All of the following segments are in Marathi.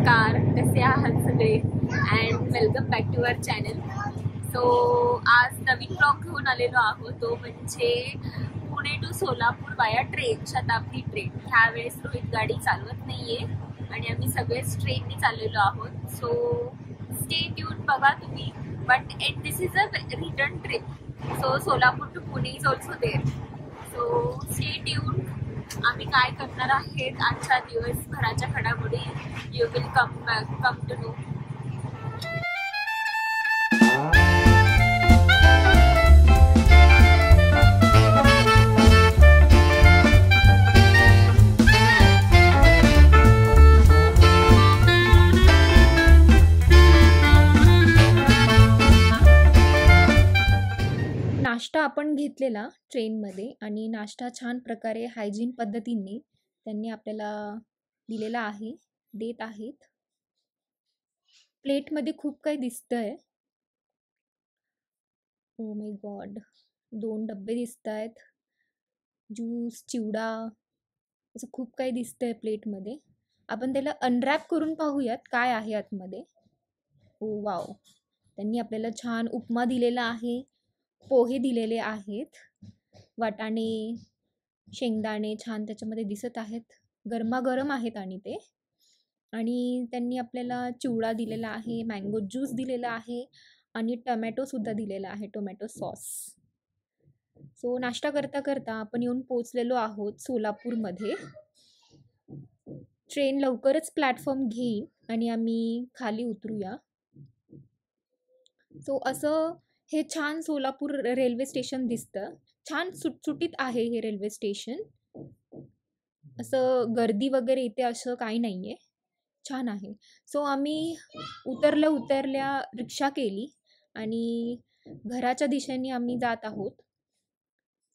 नमस्कार, कसे आहात सगळे and welcome back to our channel. So आज नवीन ब्लॉग घेऊन आलेलो आहोत, तो म्हणजे पुणे टू सोलापूर वाया ट्रेन, शताब्दी ट्रेन. ह्यावेळेस रोहित गाडी चालवत नाहीये आणि आम्ही सगळेच ट्रेनने चाललेलो आहोत. सो स्टे ट्यून, बघा तुम्ही. But this is a return trip, so Solapur to Pune is also there. So stay tune. आम्ही काय करणार आहेत आजच्या दिवसभराच्या घडामोडी you will come to know. नाश्ता आपण घेतलेला ट्रेनमध्ये आणि नाश्ता छान प्रकारे हायजीन पद्धतीने त्यांनी आपल्याला दिलेला आहे, देत आहेत. प्लेटमध्ये खूप काही दिसतंय. ओ माय गॉड, 2 डब्बे दिसत आहेत, ज्यूस, चिवडा, असं खूप काही दिसतंय प्लेटमध्ये. आपण त्याला अनरॅप करून पाहूयात काय आहे आतमध्ये. ओ वाव, त्यांनी आपल्याला छान उपमा दिलेला आहे, पोहे दिलेले आहेत, वाटाणे, शेंगदाणे छान त्याच्यामध्ये दिसत आहेत, गरमागरम आहेत आणि ते. आणि त्यांनी आपल्याला चिवडा दिलेला आहे, मँगो ज्यूस दिलेला आहे आणि टमॅटोसुद्धा दिलेला आहे, टोमॅटो सॉस. सो नाश्ता करता करता आपण येऊन पोचलेलो आहोत सोलापूरमध्ये. ट्रेन लवकरच प्लॅटफॉर्म घेईन आणि आम्ही खाली उतरूया. सो असं हे छान सोलापूर रेल्वे स्टेशन दिसतं. छान सुटसुटीत आहे हे रेल्वे स्टेशन. असं गर्दी वगैरे इथे असं काही नाही आहे, छान आहे. सो आम्ही उतरल्या रिक्षा केली आणि घराच्या दिशेने आम्ही जात आहोत.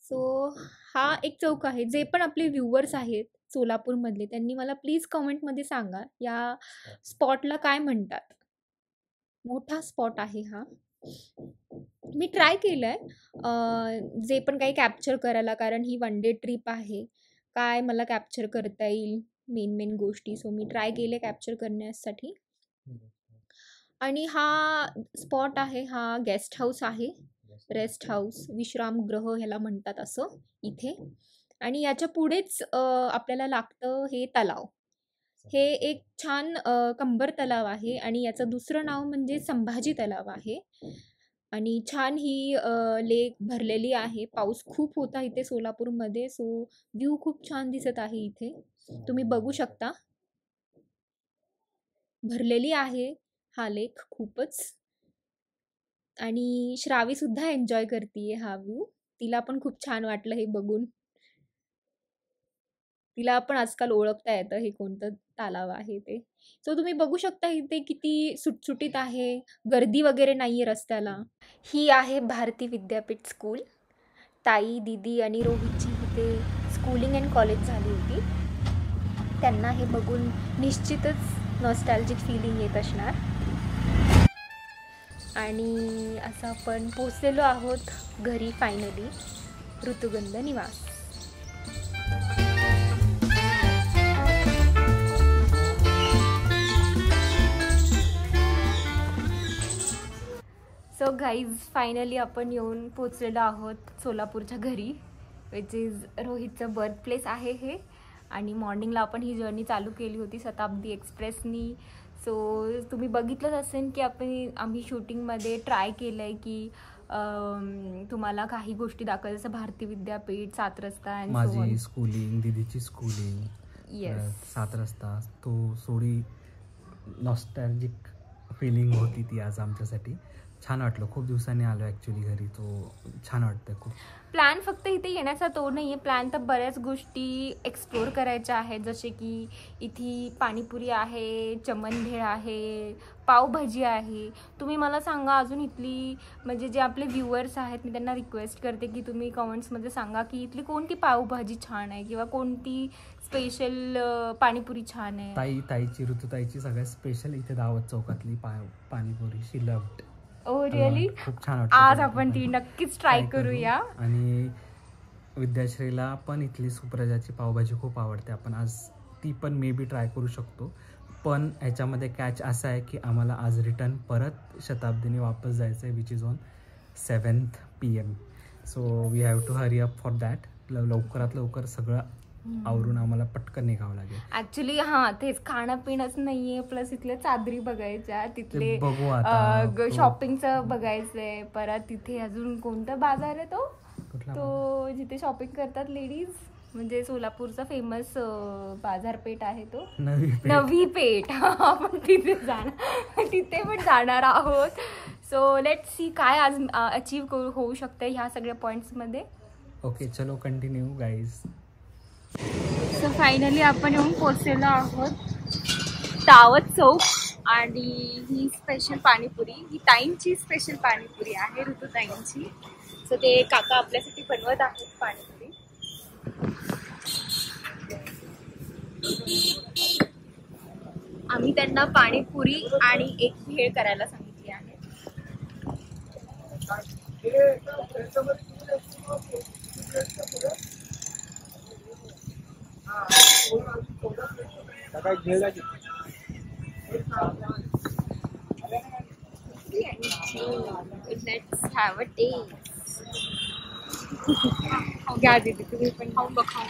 सो हा एक चौक आहे. जे पण आपले व्ह्यूवर्स आहेत सोलापूरमधले, त्यांनी मला प्लीज कमेंटमध्ये सांगा या स्पॉटला काय म्हणतात. मोठा स्पॉट आहे हा. मी ट्राय केलं आहे जे पण काही कॅप्चर करायला, कारण ही वन डे ट्रिप आहे. काय मला कॅप्चर करता येईल मेन गोष्टी. सो मी ट्राय केले कॅप्चर करण्यासाठी. आणि हा स्पॉट आहे, हा गेस्ट हाऊस आहे, रेस्ट हाऊस, विश्रामगृह ह्याला म्हणतात असं इथे. आणि याच्या पुढेच आपल्याला लागतं हे तलाव. हे एक छान कंबर तलाव आहे आणि याचं दुसरं नाव म्हणजे संभाजी तलाव आहे. आणि छान ही लेक भरलेली आहे. पाऊस खूप होता इथे सोलापूरमध्ये, सो व्ह्यू खूप छान दिसत आहे इथे, तुम्ही बघू शकता. भरलेली आहे हा लेक खूपच. आणि श्रावीसुद्धा एन्जॉय करते हा व्ह्यू. तिला पण खूप छान वाटलं हे बघून. तिला पण आजकाल ओळखता येतं हे कोणतं तलाव आहे ते. सो तुम्ही बघू शकता इथे किती सुटसुटीत आहे, गर्दी वगैरे नाही आहे रस्त्याला. ही आहे भारती विद्यापीठ स्कूल. ताई, दीदी आणि रोहितची इथे स्कूलिंग अँड कॉलेज झाली होती. त्यांना हे बघून निश्चितच नॉस्टॅल्जिक फीलिंग येत असणार. आणि असं आपण पोचलेलो आहोत घरी फायनली, ऋतुगंध निवास. सो गाईज, फायनली आपण येऊन पोचलेलो आहोत सोलापूरच्या घरी, विच इज रोहितचं बर्थ प्लेस आहे हे. आणि मॉर्निंगला आपण ही जर्नी चालू केली होती शताब्दी एक्सप्रेसनी. सो तुम्ही बघितलंच असेल की आम्ही शूटिंगमध्ये ट्राय केलं आहे की तुम्हाला काही गोष्टी दाखवायचं, जसं भारती विद्यापीठ, 7 रस्ता, माझी स्कूलिंग, दीदीची स्कूलिंग, येस 7 रस्ता. तो थोडी नॉस्टॅल्जिक फिलिंग होती ती आज आमच्यासाठी. छान वाटलं, खूप दिवसांनी आलो ॲक्च्युली घरी, तो छान वाटतं खूप. प्लॅन फक्त इथे येण्याचा तो नाही आहे, प्लॅन तर बऱ्याच गोष्टी एक्सप्लोर करायच्या आहेत. जसे की इथे पाणीपुरी आहे, चमन भेळ आहे, पावभाजी आहे. तुम्ही मला सांगा अजून इथली, म्हणजे जे आपले व्ह्युअर्स आहेत, मी त्यांना रिक्वेस्ट करते की तुम्ही कमेंट्समध्ये सांगा की इथली कोणती पावभाजी छान आहे किंवा कोणती स्पेशल पाणीपुरी छान आहे. ताईची ऋतुताईची सगळ्यात स्पेशल इथे दावत चौकातली पाणीपुरी, शी लव्ड. Oh really? खूप छान वाटतं. आज आपण ती नक्कीच ट्राय करूया. आणि विद्याश्रीला पण इथली सुप्रजाची पावभाजी खूप आवडते. आपण आज ती पण मे बी ट्राय करू शकतो. पण ह्याच्यामध्ये कॅच असा आहे की आम्हाला आज रिटर्न परत शताब्दीने वापस जायचं आहे, which is on 7th PM. So we have to hurry up for that. लवकरात लवकर सगळं आवरून आम्हाला पटकन निघावं लागेल. ऍक्च्युली हां तेच खाणं पिणंच नाहीये, प्लस इथले चादरी बघायच्या, तिथले बघू आता. शॉपिंगचं बघायचंय. परत तिथे अजून कोणता बाजार आहे कुठला तो जिथे शॉपिंग करतात लेडीज, म्हणजे सोलापूरचा फेमस बाजारपेठ आहे तो नवी पेठ. आपण तिथे पण जाणार आहोत. सो लेट सी काय आज अचीव होऊ शकते ह्या सगळ्या पॉइंट्समध्ये. ओके चलो कंटिन्यू गाईज. सो फायनली आपण येऊन पोचलेलो आहोत दावत चौक. आणि ही स्पेशल पाणीपुरी, ही ताईंची स्पेशल पाणीपुरी आहे, ऋतुताईंची. सो ते काका आपल्यासाठी बनवत आहेत पाणीपुरी. आम्ही त्यांना पाणीपुरी आणि एक भेळ करायला सांगितली आहे. Let's have a taste. घ्या दीदी तुम्ही पण खाऊन बघा.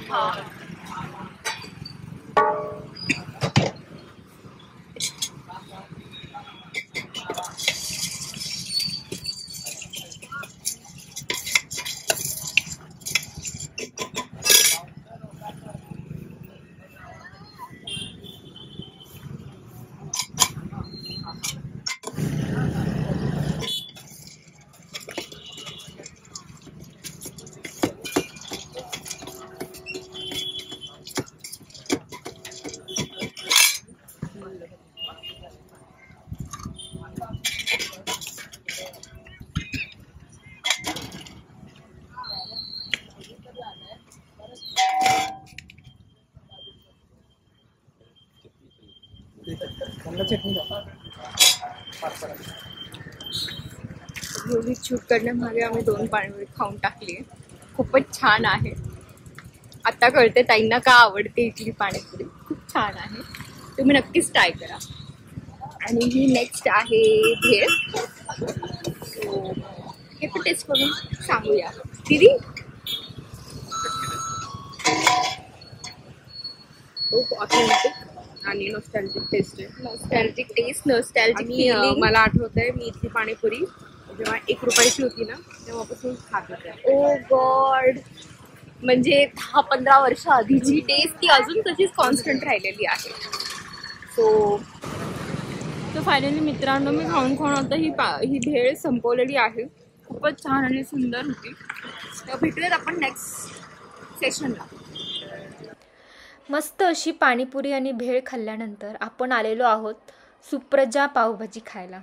एवढी शूट करण्यामागे आम्ही 2 पाणीपुरी खाऊन टाकली. खूपच छान आहे. आता कळते ताईंना का आवडते इथली पाणीपुरी. खूप छान आहे, तुम्ही नक्कीच ट्राय करा. आणि ही नेक्स्ट आहे भेळ. हे पण टेस्ट करून सांगूया दीदी. खूप ऑथेंटिक आणि नॉस्टॅल्जिक टेस्ट आहे. Nostalgic taste, nostalgic. मला आठवतंय मी इथली पाणीपुरी जेव्हा 1 रुपयाची होती ना तेव्हापासून खात होते. ओ गॉड, म्हणजे 10-15 वर्ष आधीची टेस्ट ती अजून तशीच कॉन्स्टंट राहिलेली आहे. सो फायनली मित्रांनो, मी खाऊन आता ही भेळ संपवलेली आहे. खूपच छान आणि सुंदर होती. तर भेटूयात आपण नेक्स्ट सेशनला. मस्त अशी पाणीपुरी आणि भेळ खाल्ल्यानंतर आपण आलेलो आहोत सुप्रजा पावभाजी खायला.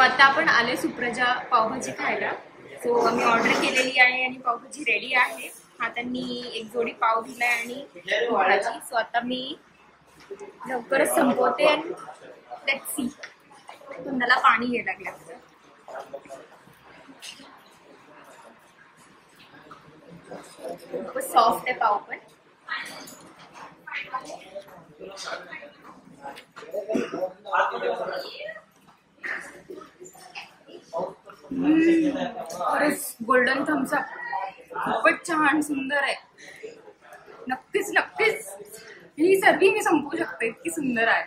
आता आपण आले सुप्रजा पावभाजी खायला. सो आम्ही ऑर्डर केलेली आहे आणि पावभाजी रेडी आहे. हा त्यांनी एक जोडी पाव दिलाय आणि भाजी. सो आता मी लवकरच संपवते आणि लेट्स सी. तोंडाला पाणी यायला लागलं. खूप सॉफ्ट आहे पाव पण. खरंच गोल्डन थम्स अप. खूपच छान सुंदर आहे. नक्कीच ही सर्वी मी संपवू शकते, इतकी सुंदर आहे.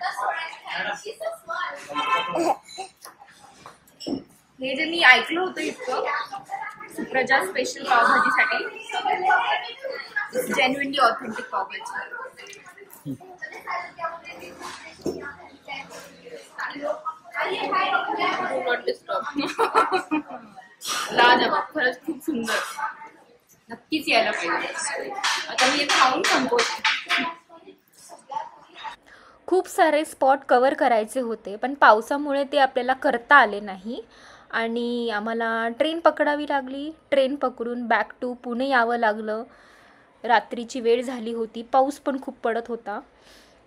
हे जे मी ऐकलं होतं इतकं Supraja special पावभाजीसाठी, genuinely authentic pav bhaji. लाजवाब, खरंच खूप सुंदर. नक्कीच यायला पाहिजे. आता मी हे खाऊन संपवते. खूप सारे स्पॉट कवर करायचे होते पण पावसामुळे ते आपल्याला करता आले नाही आणि आम्हाला ट्रेन पकडावी लागली. ट्रेन पकडून बॅक टू पुणे यावं लागलं. रात्रीची वेळ झाली होती, पाऊस पण खूप पडत होता,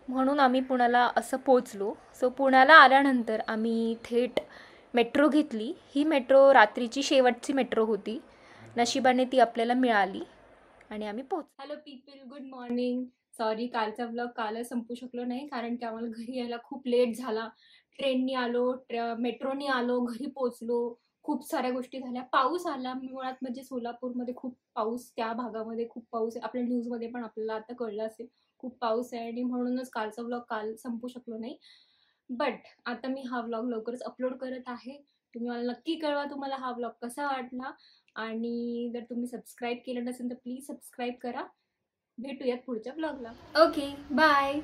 म्हणून आम्ही पुण्याला असं पोचलो. सो पुण्याला आल्यानंतर आम्ही थेट मेट्रो घेतली. ही मेट्रो रात्रीची शेवटची मेट्रो होती. नशिबाने ती आपल्याला मिळाली आणि आम्ही hello people, good morning. Sorry कालचा ब्लॉग कालच संपू शकलो नाही कारण की आम्हाला घरी यायला खूप लेट झाला. ट्रेननी आलो, मेट्रोनी आलो, घरी पोचलो, खूप साऱ्या गोष्टी झाल्या. पाऊस आला मुळात, म्हणजे सोलापूरमध्ये खूप पाऊस, त्या भागामध्ये खूप पाऊस आहे. आपल्या न्यूजमध्ये पण आपल्याला आता कळलं असेल खूप पाऊस आहे आणि म्हणूनच कालचा ब्लॉग काल संपू शकलो नाही. बट आता मी हा ब्लॉग लवकरच अपलोड करत आहे. तुम्ही मला नक्की कळवा तुम्हाला हा ब्लॉग कसा वाटला आणि जर तुम्ही सबस्क्राईब केलं नसेल तर प्लीज सबस्क्राईब करा. भेटूयात पुढच्या ब्लॉगला. Okay, bye.